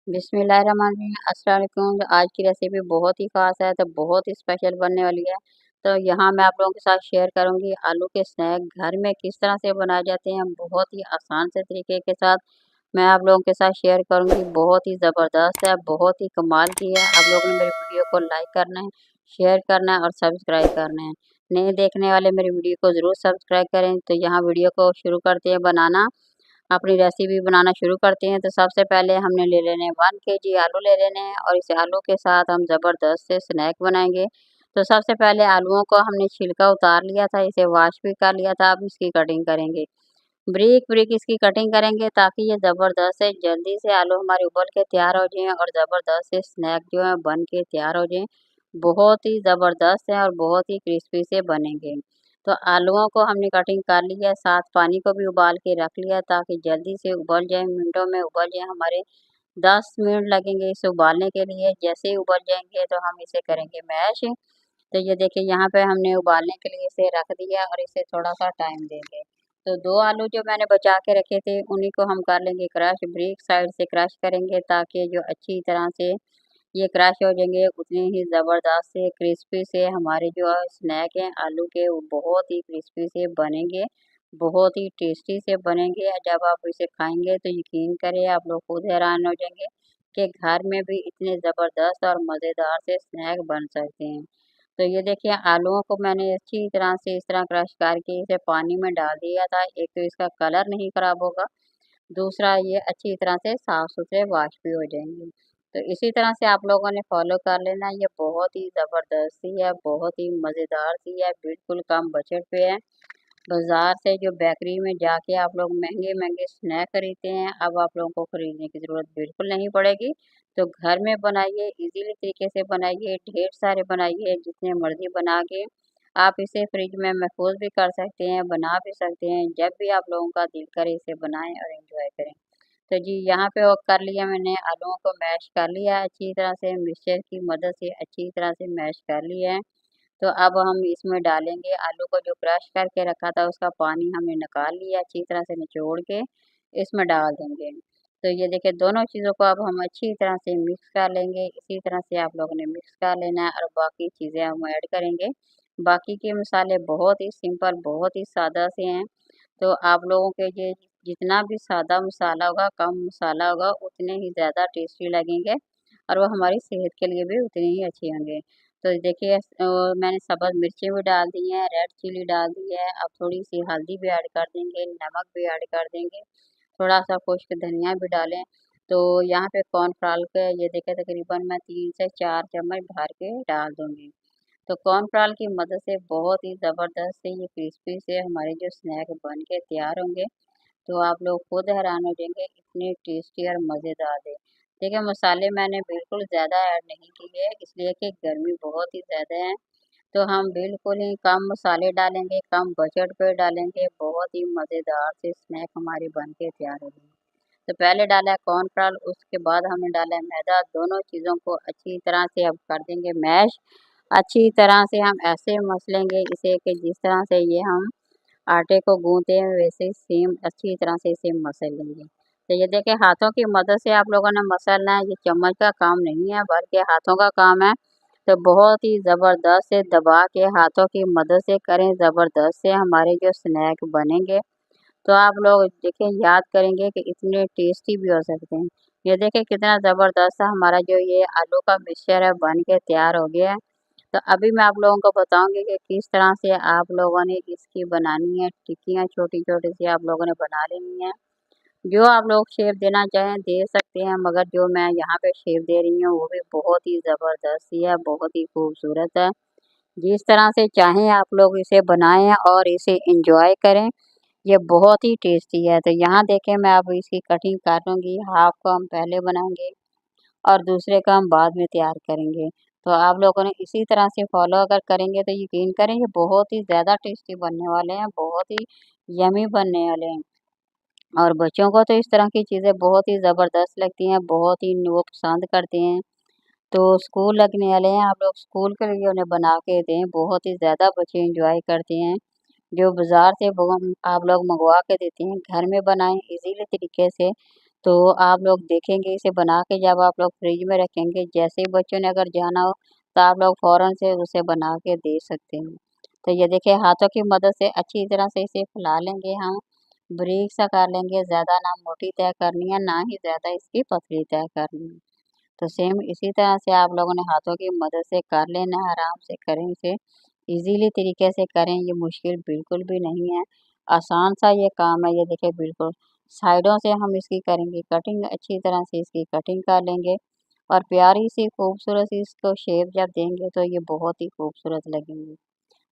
बिस्मिल्लाहिर्रहमानिर्रहीम, अस्सलाम वालेकुम। आज की रेसिपी बहुत ही ख़ास है, तो बहुत ही स्पेशल बनने वाली है। तो यहाँ मैं आप लोगों के साथ शेयर करूँगी आलू के स्नैक घर में किस तरह से बनाए जाते हैं, बहुत ही आसान से तरीके के साथ मैं आप लोगों के साथ शेयर करूँगी। बहुत ही ज़बरदस्त है, बहुत ही कमाल की है। आप लोगों ने मेरी वीडियो को लाइक करना है, शेयर करना है और सब्सक्राइब करना है। नए देखने वाले मेरी वीडियो को ज़रूर सब्सक्राइब करें। तो यहाँ वीडियो को शुरू करते हैं बनाना। अपनी रेसिपी बनाना शुरू करते हैं। तो सबसे पहले हमने ले लेने हैं 1 केजी आलू ले लेने हैं और इस आलू के साथ हम ज़बरदस्त से स्नैक बनाएंगे। तो सबसे पहले आलूओं को हमने छिलका उतार लिया था, इसे वॉश भी कर लिया था। अब इसकी कटिंग करेंगे, ब्रीक ब्रीक इसकी कटिंग करेंगे ताकि ये ज़बरदस्त से जल्दी से आलू हमारे उबल के तैयार हो जाएँ और ज़बरदस्त से स्नैक जो है बन के तैयार हो जाएँ। बहुत ही ज़बरदस्त है और बहुत ही क्रिस्पी से बनेंगे। तो आलूओं को हमने कटिंग कर लिया है, साथ पानी को भी उबाल के रख लिया ताकि जल्दी से उबल जाए, मिनटों में उबल जाए। हमारे 10 मिनट लगेंगे इसे उबालने के लिए। जैसे ही उबल जाएंगे तो हम इसे करेंगे मैश। तो ये देखिए यहाँ पे हमने उबालने के लिए इसे रख दिया और इसे थोड़ा सा टाइम देंगे। तो 2 आलू जो मैंने बचा के रखे थे उन्हीं को हम कर लेंगे क्रश, ब्रिक साइड से क्रश करेंगे ताकि जो अच्छी तरह से ये क्रश हो जाएंगे। उतने ही ज़बरदस्त से क्रिस्पी से हमारे जो स्नैक हैं आलू के वो बहुत ही क्रिस्पी से बनेंगे, बहुत ही टेस्टी से बनेंगे। जब आप इसे खाएंगे तो यकीन करें आप लोग खुद हैरान हो जाएंगे कि घर में भी इतने ज़बरदस्त और मज़ेदार से स्नैक बन सकते हैं। तो ये देखिए आलूओं को मैंने अच्छी तरह से इस तरह क्रश करके इसे पानी में डाल दिया था। एक तो इसका कलर नहीं खराब होगा, दूसरा ये अच्छी तरह से साफ-सुथरे वॉश भी हो जाएँगे। तो इसी तरह से आप लोगों ने फ़ॉलो कर लेना। ये बहुत ही ज़बरदस्त सी है, बहुत ही मज़ेदार सी है, बिल्कुल कम बजट पे है। बाज़ार से जो बेकरी में जाके आप लोग महँगे-महँगे स्नैक खरीदते हैं, अब आप लोगों को खरीदने की ज़रूरत बिल्कुल नहीं पड़ेगी। तो घर में बनाइए, ईज़िली तरीके से बनाइए, ढेर सारे बनाइए, जितने मर्ज़ी बना के आप इसे फ्रिज में महफ़ूज़ भी कर सकते हैं, बना भी सकते हैं। जब भी आप लोगों का दिल करे इसे बनाएँ और एन्जॉय करें। तो जी यहाँ पे वो कर लिया मैंने आलूओं को मैश कर लिया है अच्छी तरह से, मिक्सचर की मदद से अच्छी तरह से मैश कर लिया है। तो अब हम इसमें डालेंगे आलू को जो क्रश करके रखा था उसका पानी हमने निकाल लिया अच्छी तरह से निचोड़ के इसमें डाल देंगे। तो ये देखिए दोनों चीज़ों को अब हम अच्छी तरह से मिक्स कर लेंगे। इसी तरह से आप लोगों ने मिक्स कर लेना है और बाकी चीज़ें हम ऐड करेंगे। बाकी के मसाले बहुत ही सिंपल, बहुत ही सादा से हैं। तो आप लोगों के ये जितना भी सादा मसाला होगा, कम मसाला होगा, उतने ही ज़्यादा टेस्टी लगेंगे और वो हमारी सेहत के लिए भी उतने ही अच्छे होंगे। तो देखिए मैंने सब्ज़ मिर्चें भी डाल दी हैं, रेड चिली डाल दी है, अब थोड़ी-सी हल्दी भी ऐड कर देंगे, नमक भी ऐड कर देंगे, थोड़ा-सा खुश्क धनिया भी डालें। तो यहाँ पे कॉर्नफ्लोर के ये देखिए तकरीबन मैं 3 से 4 चम्मच भर के डाल दूँगी। तो कॉर्नफ्लोर की मदद से बहुत ही ज़बरदस्त से ये क्रिस्पी से हमारे जो स्नैक बन के तैयार होंगे। तो आप लोग खुद हैरान हो जाएँगे, इतने टेस्टी और मज़ेदार है। देखिए मसाले मैंने बिल्कुल ज़्यादा ऐड नहीं किए इसलिए कि गर्मी बहुत ही ज़्यादा है, तो हम बिल्कुल ही कम मसाले डालेंगे, कम बजट पे डालेंगे, बहुत ही मज़ेदार से स्नैक हमारे बन के तैयार होंगे। तो पहले डाला है कॉर्नफ्लोर, उसके बाद हमने डाला है मैदा, दोनों चीज़ों को अच्छी तरह से अब कर देंगे मैश। अच्छी तरह से हम ऐसे मसलेंगे इसे कि जिस तरह से ये हम आटे को गूँथते हैं वैसे ही सेम अच्छी तरह से इसे मसल लेंगे। तो ये देखिए हाथों की मदद से आप लोगों ने मसलना है, ये चम्मच का काम नहीं है बल्कि हाथों का काम है। तो बहुत ही ज़बरदस्त से दबा के हाथों की मदद से करें, ज़बरदस्त से हमारे जो स्नैक बनेंगे। तो आप लोग देखिए याद करेंगे कि इतने टेस्टी भी हो सकते हैं। ये देखिए कितना ज़बरदस्त सा हमारा जो ये आलू का मिक्सचर है बन के तैयार हो गया है। तो अभी मैं आप लोगों को बताऊँगी कि किस तरह से आप लोगों ने इसकी बनानी है, टिक्कियाँ छोटी-छोटी सी आप लोगों ने बना लेनी है। जो आप लोग शेप देना चाहें दे सकते हैं, मगर जो मैं यहाँ पे शेप दे रही हूँ वो भी बहुत ही ज़बरदस्त सी है, बहुत ही खूबसूरत है। जिस तरह से चाहें आप लोग इसे बनाएँ और इसे एन्जॉय करें, ये बहुत ही टेस्टी है। तो यहाँ देखें मैं अब इसकी कटिंग काटूँगी, हाफ को हम पहले बनाएँगे और दूसरे का हम बाद में तैयार करेंगे। तो आप लोगों ने इसी तरह से फ़ॉलो अगर करेंगे तो यकीन करें ये बहुत ही ज़्यादा टेस्टी बनने वाले हैं, बहुत ही यम्मी बनने वाले हैं। और बच्चों को तो इस तरह की चीज़ें बहुत ही ज़बरदस्त लगती हैं, बहुत ही वो पसंद करते हैं। तो स्कूल लगने वाले हैं, आप लोग स्कूल के लिए उन्हें बना के दें, बहुत ही ज़्यादा बच्चे एन्जॉय करते हैं। जो बाज़ार से वो हम आप लोग मँगवा के देते हैं, घर में बनाएँ ईज़िली तरीके से, तो आप लोग देखेंगे इसे बना के जब आप लोग फ्रिज में रखेंगे, जैसे ही बच्चों ने अगर जाना हो तो आप लोग फ़ौरन से उसे बना के दे सकते हैं। तो ये देखिए हाथों की मदद से अच्छी तरह से इसे फैला लेंगे हम, बारीक सा कर लेंगे, ज़्यादा ना मोटी तय करनी है, ना ही ज़्यादा इसकी पतली तय करनी है। तो सेम इसी तरह से आप लोगों ने हाथों की मदद से कर लेना है, आराम से करें इसे, ईज़िली तरीके से करें, ये मुश्किल बिल्कुल भी नहीं है, आसान सा ये काम है। ये देखिए बिल्कुल साइडों से हम इसकी करेंगे कटिंग, अच्छी तरह से इसकी कटिंग कर लेंगे और प्यारी सी खूबसूरत सी इसको शेप जब देंगे तो ये बहुत ही खूबसूरत लगेंगी।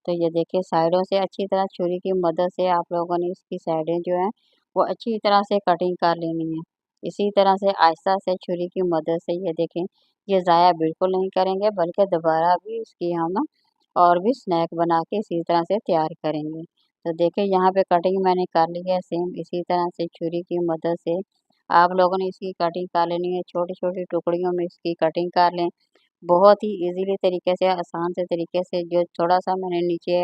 तो ये देखिए साइडों से अच्छी तरह छुरी की मदद से आप लोगों ने इसकी साइडें जो हैं वो अच्छी तरह से कटिंग कर लेनी है। इसी तरह से आहिस्ता से छुरी की मदद से ये देखें, ये ज़ाया बिल्कुल नहीं करेंगे बल्कि दोबारा भी इसकी हम और भी स्नैक बना के इसी तरह से तैयार करेंगे। तो देखिए यहाँ पे कटिंग मैंने कर ली है, सेम इसी तरह से छुरी की मदद से आप लोगों ने इसकी कटिंग कर लेनी है, छोटी-छोटी टुकड़ियों में इसकी कटिंग कर लें। बहुत ही ईज़िली तरीके से, आसान से तरीके से, जो थोड़ा-सा मैंने नीचे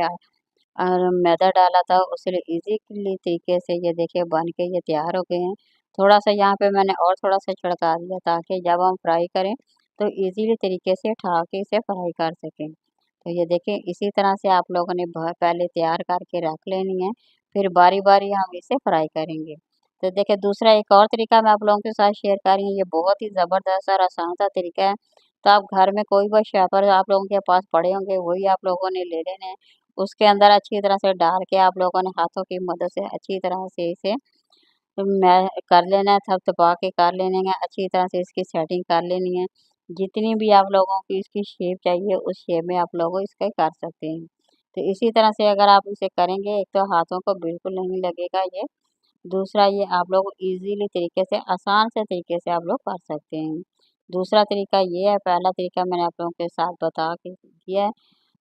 मैदा डाला था उससे ईज़िली तरीके से ये देखिए बन के ये तैयार हो गए हैं। थोड़ा-सा यहाँ पे मैंने और थोड़ा-सा छिड़का दिया ताकि जब हम फ्राई करें तो ईज़िली तरीके से उठा के इसे फ्राई कर सकें। तो ये देखें इसी तरह से आप लोगों ने पहले तैयार करके रख लेनी है, फिर बारी-बारी हम इसे फ्राई करेंगे। तो देखिए दूसरा एक और तरीका मैं आप लोगों के साथ शेयर कर रही हूँ, ये बहुत ही ज़बरदस्त और आसान सा तरीका है। तो आप घर में कोई भी शेपर आप लोगों के पास पड़े होंगे, वही आप लोगों ने ले लेने हैं। उसके अंदर अच्छी तरह से डाल के आप लोगों ने हाथों की मदद से अच्छी तरह से इसे मैं कर लेना है, थपथपा के कर लेने हैं, अच्छी तरह से इसकी सेटिंग कर लेनी है। जितनी भी आप लोगों की इसकी शेप चाहिए उस शेप में आप लोग इसका कर सकते हैं। तो इसी तरह से अगर आप इसे करेंगे, एक तो हाथों को बिल्कुल नहीं लगेगा ये, दूसरा ये आप लोग ईज़िली तरीके से, आसान से तरीके से आप लोग कर सकते हैं। दूसरा तरीका ये है, पहला तरीका मैंने आप लोगों के साथ बता के दिया है।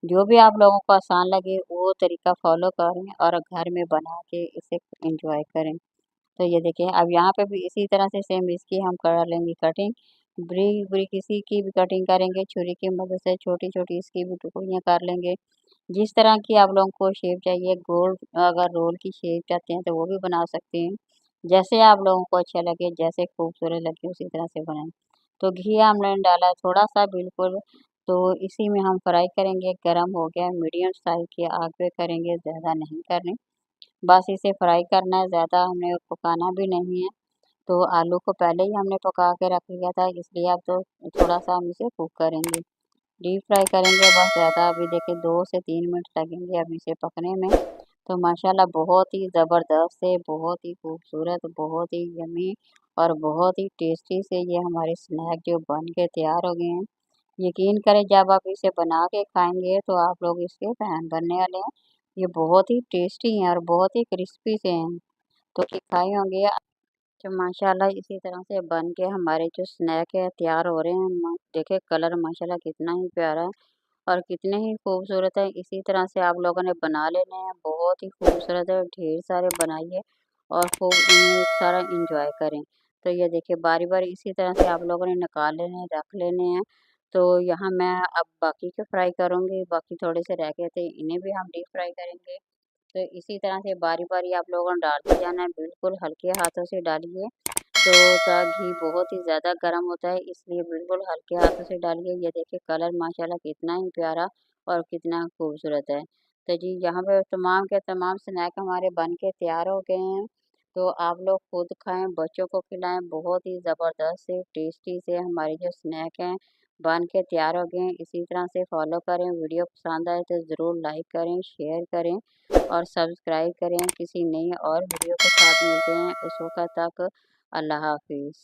जो भी आप लोगों को आसान लगे वो तरीका फ़ॉलो करें और घर में बना के इसे एन्जॉय करें। तो ये देखिए अब यहाँ पे भी इसी तरह से सेम इसकी हम कर लेंगे कटिंग, बारीक-बारीक इसी की भी कटिंग करेंगे, छुरी की मदद से छोटी-छोटी इसकी भी टुकड़ियाँ कर लेंगे। जिस तरह की आप लोगों को शेप चाहिए, गोल अगर रोल की शेप चाहते हैं तो वो भी बना सकते हैं। जैसे आप लोगों को अच्छा लगे, जैसे खूबसूरत लगे उसी तरह से बनाएँ। तो घी हमने डाला थोड़ा-सा बिल्कुल, तो इसी में हम फ्राई करेंगे, गरम हो गया मीडियम साइज़ की आग पे करेंगे, ज़्यादा नहीं करनी। बस इसे फ्राई करना है, ज़्यादा हमें पकाना भी नहीं है। तो आलू को पहले ही हमने पका के रख लिया था, इसलिए अब तो थोड़ा-सा हम इसे कुक करेंगे। डीप फ्राई करेंगे बस, ज़्यादा अभी देखिए 2 से 3 मिनट लगेंगे अभी इसे पकने में। तो माशाल्लाह बहुत ही ज़बरदस्त है, बहुत ही खूबसूरत, बहुत ही यम्मी और बहुत ही टेस्टी से ये हमारे स्नैक जो बन के तैयार हो गए हैं। यकीन करें जब आप इसे बना के खाएँगे तो आप लोग इसके फैन बनने वाले हैं। ये बहुत ही टेस्टी हैं और बहुत ही क्रिस्पी से हैं। तो ये खाए होंगे। तो माशाल्लाह इसी तरह से बन के हमारे जो स्नैक है तैयार हो रहे हैं। देखिए कलर माशाल्लाह कितना ही प्यारा है और कितने ही खूबसूरत है। इसी तरह से आप लोगों ने बना लेने हैं, बहुत ही खूबसूरत है, ढेर सारे बनाइए और खूब सारा इंजॉय करें। तो ये देखिए बारी-बारी इसी तरह से आप लोगों ने निकाल लेने हैं, रख लेने हैं। तो यहाँ मैं अब बाकी के फ्राई करूँगी, बाकी थोड़े से रह गए थे, इन्हें भी हम डीप फ्राई करेंगे। तो इसी तरह से बारी-बारी आप लोगों ने डालते जाना है, बिल्कुल हल्के हाथों से डालिए। तो घी बहुत ही ज़्यादा गर्म होता है, इसलिए बिल्कुल हल्के हाथों से डालिए। ये देखिए कलर माशाल्लाह कितना ही प्यारा और कितना खूबसूरत है। तो जी यहाँ पे तमाम के तमाम स्नैक हमारे बन के तैयार हो गए हैं। तो आप लोग खुद खाएँ, बच्चों को खिलाएँ, बहुत ही ज़बरदस्त से टेस्टी से हमारे जो स्नैक हैं बन के तैयार हो गए हैं। इसी तरह से फॉलो करें, वीडियो पसंद आए तो ज़रूर लाइक करें, शेयर करें और सब्सक्राइब करें। किसी नई और वीडियो के साथ मिलते हैं, उस वक़्त तक अल्लाह हाफ़िज़।